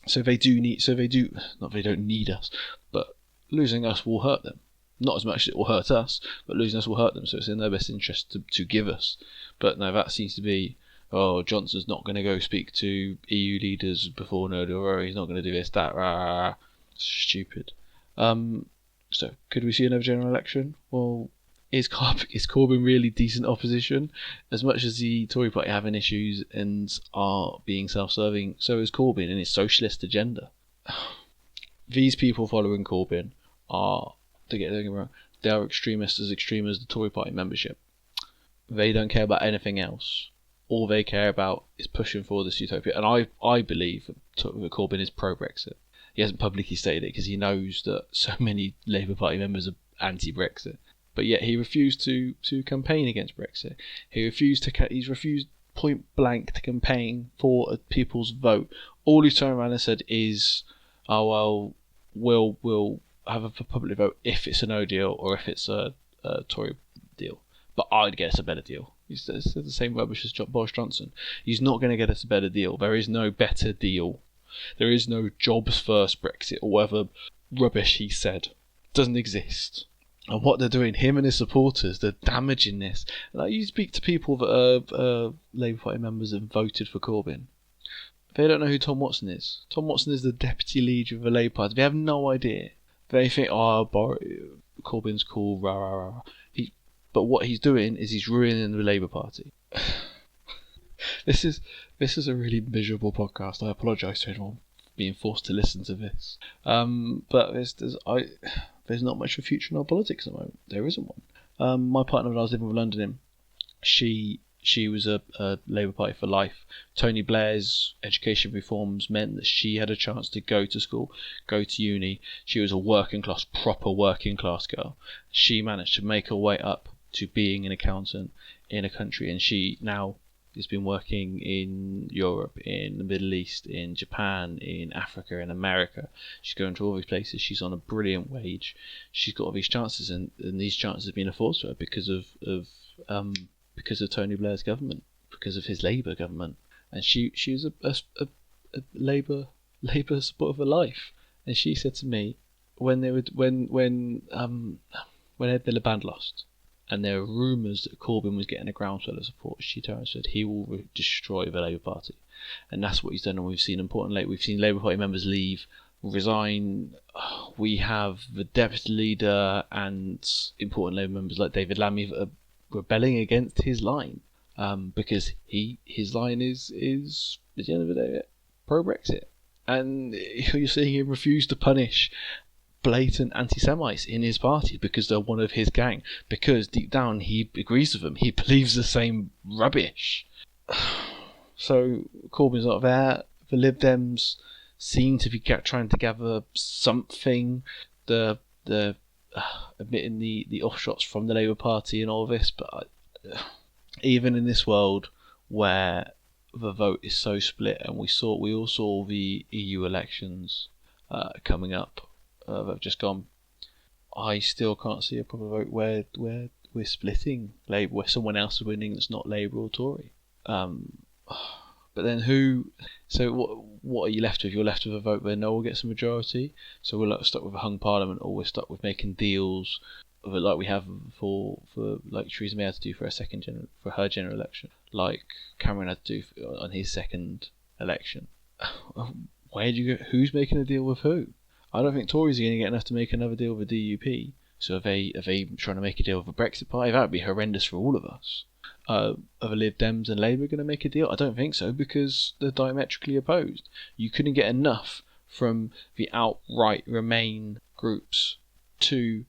So they don't need us, but losing us will hurt them. Not as much as it will hurt us, but losing us will hurt them. So it's in their best interest to give us. But no, that seems to be. Oh, Johnson's not going to go speak to EU leaders before no deal. He's not going to do this, that. Rah. Stupid. So, could we see another general election? Well, is Corbyn really decent opposition? As much as the Tory party having issues and are being self-serving, so is Corbyn and his socialist agenda. These people following Corbyn are, don't get me wrong, they are extremists as extreme as the Tory party membership. They don't care about anything else. All they care about is pushing for this utopia. And I believe that Corbyn is pro-Brexit. He hasn't publicly stated it because he knows that so many Labour Party members are anti-Brexit. But yet he refused to campaign against Brexit. He's refused point blank to campaign for a people's vote. All he's turned around and said is, oh, well, we'll have a public vote if it's a no deal or if it's a Tory deal. But I'd get us a better deal. He's the same rubbish as Boris Johnson. He's not going to get us a better deal. There is no better deal. There is no jobs first Brexit or whatever rubbish he said. It doesn't exist. And what they're doing, him and his supporters, they're damaging this. Like, you speak to people that are Labour Party members and voted for Corbyn. They don't know who Tom Watson is. Tom Watson is the deputy leader of the Labour Party. They have no idea. They think, Corbyn's cool, rah, rah, rah. But what he's doing is he's ruining the Labour Party. This is a really miserable podcast. I apologise to anyone being forced to listen to this. But there's not much of a future in our politics at the moment. There isn't one. My partner, when I was living with London, she was a Labour Party for life. Tony Blair's education reforms meant that she had a chance to go to school, go to uni. She was a proper working class girl. She managed to make her way up to being an accountant in a country, and she now has been working in Europe, in the Middle East, in Japan, in Africa, in America. She's going to all these places. She's on a brilliant wage. She's got all these chances, and these chances have been afforded to her because of Tony Blair's government, because of his Labour government. And she was a Labour supporter for life. And she said to me, when Ed Miliband lost, and there were rumours that Corbyn was getting a groundswell of support, she turned and said he will destroy the Labour Party. And that's what he's done. And we've seen Labour Party members leave, resign. We have the deputy leader and important Labour members like David Lammy that are rebelling against his line, because his line is at the end of the day pro-Brexit. And you're seeing him refuse to punish blatant anti-Semites in his party because they're one of his gang, because deep down he agrees with them. He believes the same rubbish. So Corbyn's not there. The Lib Dems seem to be trying to gather something. The admitting the offshots from the Labour Party and all this, but even in this world where the vote is so split, and we all saw the EU elections coming up that have just gone, I still can't see a proper vote where we're splitting Labour, where someone else is winning that's not Labour or Tory. But then who? So what are you left with? You're left with a vote where no one gets a majority. So we're stuck with a hung parliament, or we're stuck with making deals, like we have for like Theresa May had to do for her general election, like Cameron had to do on his second election. Where do you go? Who's making a deal with who? I don't think Tories are going to get enough to make another deal with the DUP. So are they trying to make a deal with the Brexit party? That would be horrendous for all of us. Are the Lib Dems and Labour going to make a deal? I don't think so, because they're diametrically opposed. You couldn't get enough from the outright Remain groups to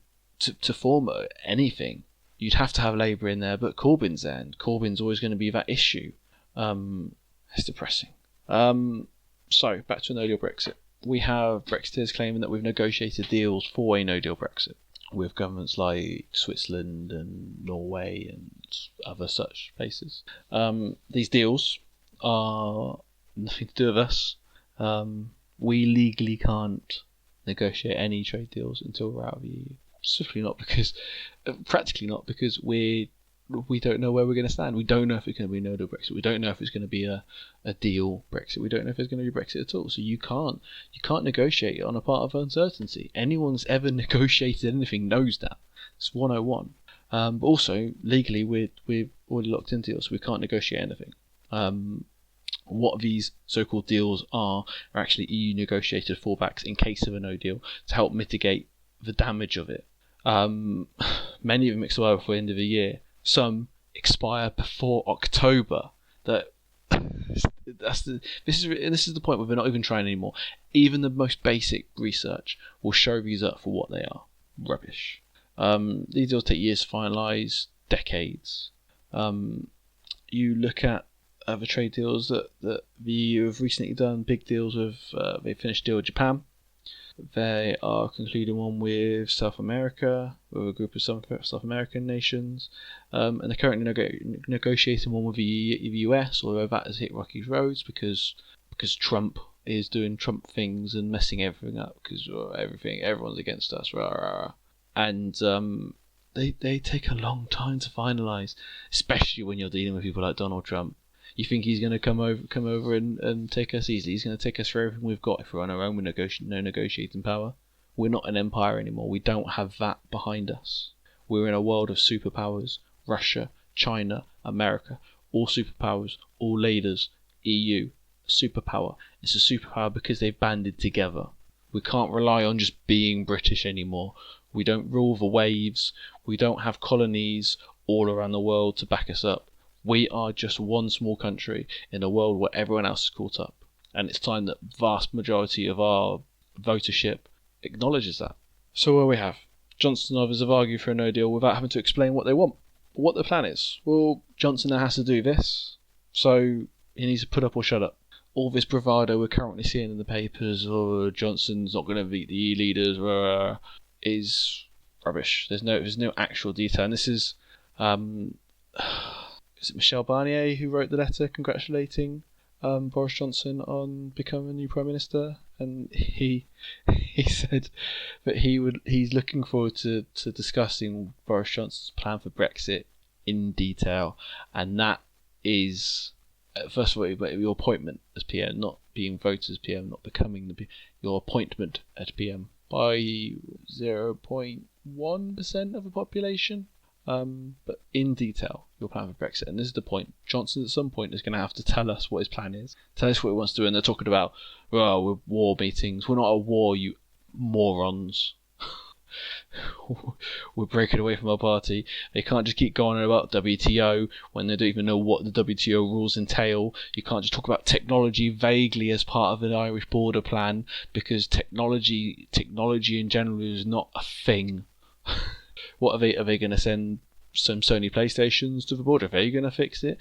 form anything. You'd have to have Labour in there, but Corbyn's there, and Corbyn's always going to be that issue. It's depressing. So, back to a no-deal Brexit. We have Brexiteers claiming that we've negotiated deals for a no-deal Brexit with governments like Switzerland and Norway and other such places. These deals are nothing to do with us. We legally can't negotiate any trade deals until we're out of the EU. Practically not, because we don't know where we're going to stand. We don't know if it's going to be a no-deal Brexit. We don't know if it's going to be a deal Brexit. We don't know if it's going to be Brexit at all. So you can't negotiate on a part of uncertainty. Anyone that's ever negotiated anything knows that. It's 101. But also, legally, we're already locked into deals, so we can't negotiate anything. What these so-called deals are actually EU negotiated fallbacks in case of a no deal to help mitigate the damage of it. Many of them expire before the end of the year. Some expire before October. This is the point where we're not even trying anymore. Even the most basic research will show these up for what they are. Rubbish. These deals take years to finalise, decades. You look at other trade deals that the EU have recently done, big deals with. They finished a deal with Japan. They are concluding one with South America, with a group of South American nations, and they're currently negotiating one with the US, although that has hit rocky roads because Trump is doing Trump things and messing everything up, because everyone's against us, and they take a long time to finalise, especially when you're dealing with people like Donald Trump. You think he's going to come over and take us easily? He's going to take us for everything we've got if we're on our own with no negotiating power. We're not an empire anymore. We don't have that behind us. We're in a world of superpowers. Russia, China, America, all superpowers, all leaders. EU, superpower. It's a superpower because they've banded together. We can't rely on just being British anymore. We don't rule the waves. We don't have colonies all around the world to back us up. We are just one small country in a world where everyone else is caught up. And it's time that vast majority of our votership acknowledges that. So what we have? Johnson and others have argued for a no deal without having to explain what they want, what the plan is. Well, Johnson now has to do this, so he needs to put up or shut up. All this bravado we're currently seeing in the papers, or Johnson's not going to beat the EU leaders, is rubbish. There's no actual detail, and this is it Michel Barnier who wrote the letter congratulating Boris Johnson on becoming a new Prime Minister, and he said that he's looking forward to discussing Boris Johnson's plan for Brexit in detail, and that is first of all your appointment as PM, not being voted as PM, not becoming your appointment as PM by 0.1% of the population. But in detail, your plan for Brexit. And this is the point. Johnson at some point is going to have to tell us what his plan is, tell us what he wants to do. And they're talking about, we're war meetings. We're not at war, you morons. We're breaking away from our party. They can't just keep going on about WTO when they don't even know what the WTO rules entail. You can't just talk about technology vaguely as part of an Irish border plan, because technology in general is not a thing. What are they going to send some Sony PlayStations to the border? Are they going to fix it?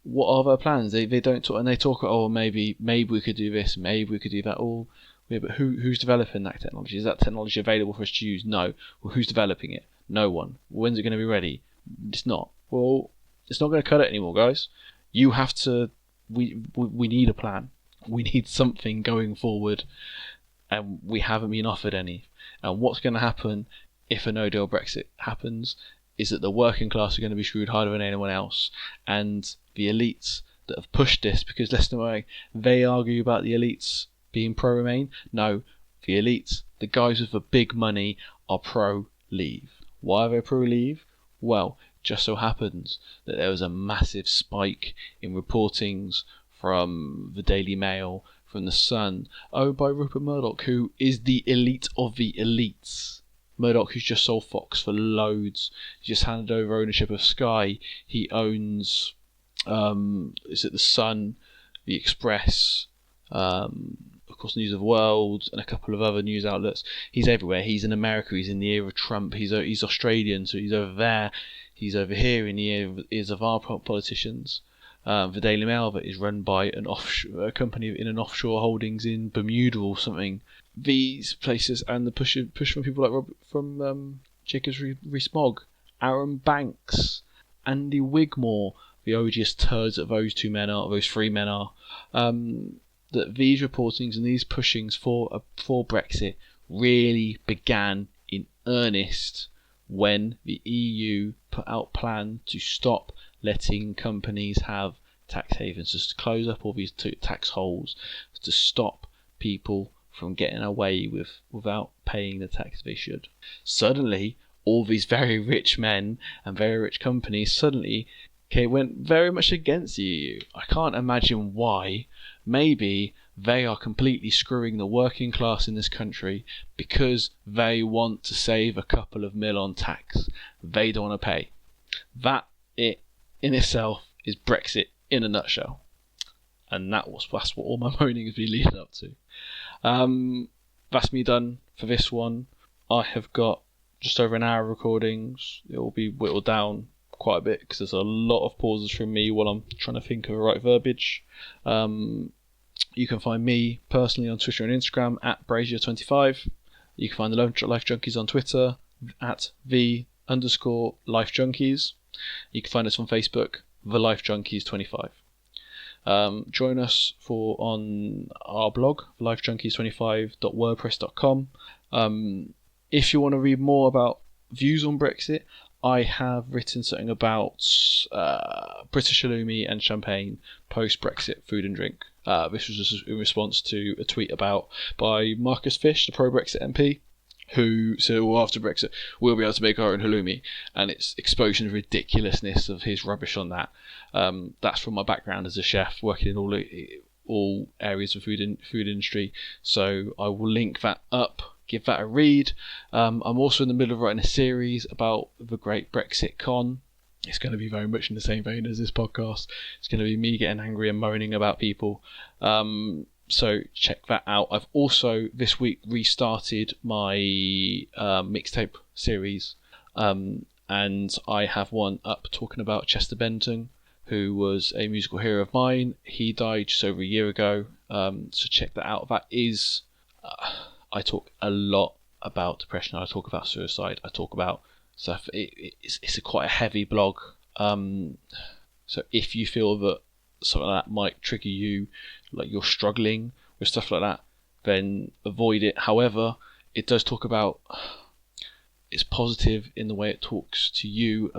What are their plans? They don't talk, and they talk. Oh, maybe we could do this, maybe we could do that. Oh, yeah, but who's developing that technology? Is that technology available for us to use? No. Well, who's developing it? No one. When's it going to be ready? It's not. Well, it's not going to cut it anymore, guys. You have to. We need a plan. We need something going forward, and we haven't been offered any. And what's going to happen if a no-deal Brexit happens is that the working class are going to be screwed harder than anyone else, and the elites that have pushed this, because listen away, they argue about the elites being pro-Remain. No, the elites, the guys with the big money, are pro-Leave. Why are they pro-Leave? Well, just so happens that there was a massive spike in reportings from the Daily Mail, from the Sun, owned by Rupert Murdoch, who is the elite of the elites. Murdoch, who's just sold Fox for loads, he's just handed over ownership of Sky. He owns, is it the Sun, the Express, of course News of the World, and a couple of other news outlets. He's everywhere. He's in America. He's in the ear of Trump. He's Australian, so he's over there. He's over here in the ears of our politicians. The Daily Mail that is run by a company in an offshore holdings in Bermuda or something. These places, and the push from people like from Jacobs Rees-Mogg, Aaron Banks, Andy Wigmore, the odious turds that those three men are. That these reportings and these pushings for Brexit really began in earnest when the EU put out plans to stop letting companies have tax havens, just to close up all these tax holes, to stop people from getting away without paying the tax they should. Suddenly, all these very rich men and very rich companies went very much against the EU. I can't imagine why. Maybe they are completely screwing the working class in this country because they want to save a couple of mil on tax they don't want to pay. That in itself is Brexit in a nutshell. And that's what all my moaning has been leading up to. That's me done for this one. I have got just over an hour of recordings. It will be whittled down quite a bit because there's a lot of pauses from me while I'm trying to think of the right verbiage. You can find me personally on Twitter and Instagram at Brazier25. You can find the Life Junkies on Twitter at _Life Junkies. You can find us on Facebook, The Life Junkies 25. Join us on our blog, lifejunkies25.wordpress.com. If you want to read more about views on Brexit, I have written something about British halloumi and champagne post-Brexit food and drink. This was just in response to a tweet by Marcus Fish, the pro-Brexit MP, who said, well, after Brexit, we'll be able to make our own halloumi, and it's exposing the ridiculousness of his rubbish on that. That's from my background as a chef, working in all areas of food industry, so I will link that up. Give that a read. I'm also in the middle of writing a series about the Great Brexit Con. It's going to be very much in the same vein as this podcast. It's going to be me getting angry and moaning about people. So check that out. I've also this week restarted my mixtape series. And I have one up talking about Chester Benton, who was a musical hero of mine. He died just over a year ago. So check that out. That is... I talk a lot about depression. I talk about suicide. I talk about stuff. It's quite a heavy blog. So if you feel that something like that might trigger you, like you're struggling with stuff like that, then avoid it. However, it does talk about... It's positive in the way it talks to you,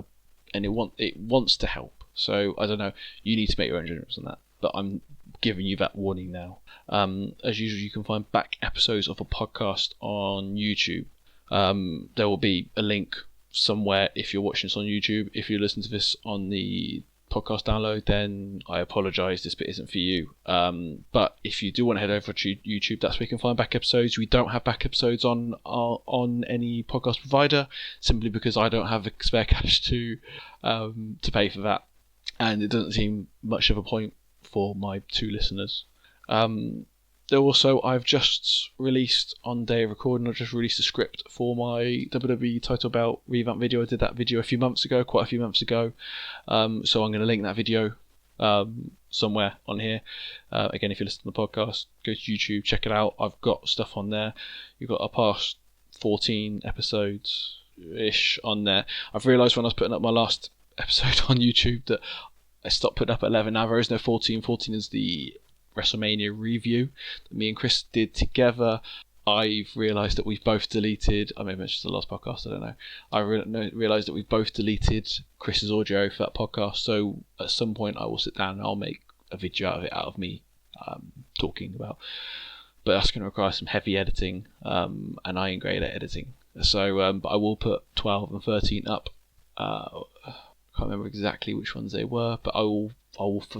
and it wants to help. So I don't know. You need to make your own judgments on that. But I'm giving you that warning now. As usual, you can find back episodes of a podcast on YouTube. There will be a link somewhere if you're watching this on YouTube. If you listen to this on the podcast download, then I apologise, this bit isn't for you. But if you do want to head over to YouTube, that's where you can find back episodes. We don't have back episodes on any podcast provider, simply because I don't have the spare cash to pay for that, and it doesn't seem much of a point for my two listeners. Also, I've just released on day of recording, I've just released a script for my WWE title belt revamp video. I did that video quite a few months ago. So I'm going to link that video somewhere on here. Again, if you listen to the podcast, go to YouTube, check it out. I've got stuff on there. You've got a past 14 episodes-ish on there. I've realised when I was putting up my last episode on YouTube that I stopped putting up at 11. Now there is no 14. 14 is the WrestleMania review that me and Chris did together. I've realised that we've both deleted... I may have mentioned the last podcast, I don't know. I realised that we've both deleted Chris's audio for that podcast, so at some point I will sit down and I'll make a video out of me talking about. But that's going to require some heavy editing, and I ain't great at editing. So, but I will put 12 and 13 up. I can't remember exactly which ones they were, but I will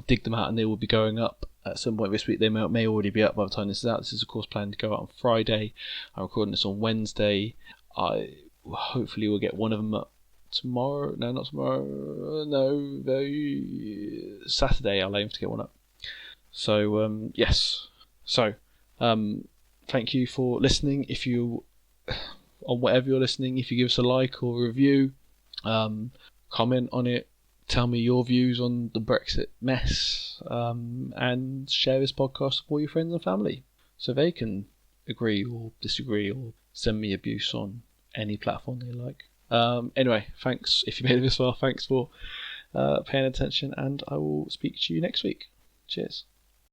dig them out, and they will be going up at some point this week. They may already be up by the time this is out. This is of course planned to go out on Friday. I'm recording this on Wednesday. I hopefully will get one of them up tomorrow. No, not tomorrow. No, Saturday. I'll aim to get one up. So yes. So thank you for listening. If you, on whatever you're listening, if you give us a like or a review, comment on it, tell me your views on the Brexit mess, and share this podcast with all your friends and family so they can agree or disagree or send me abuse on any platform they like. Anyway, thanks if you made it this far. Thanks for paying attention, and I will speak to you next week. Cheers.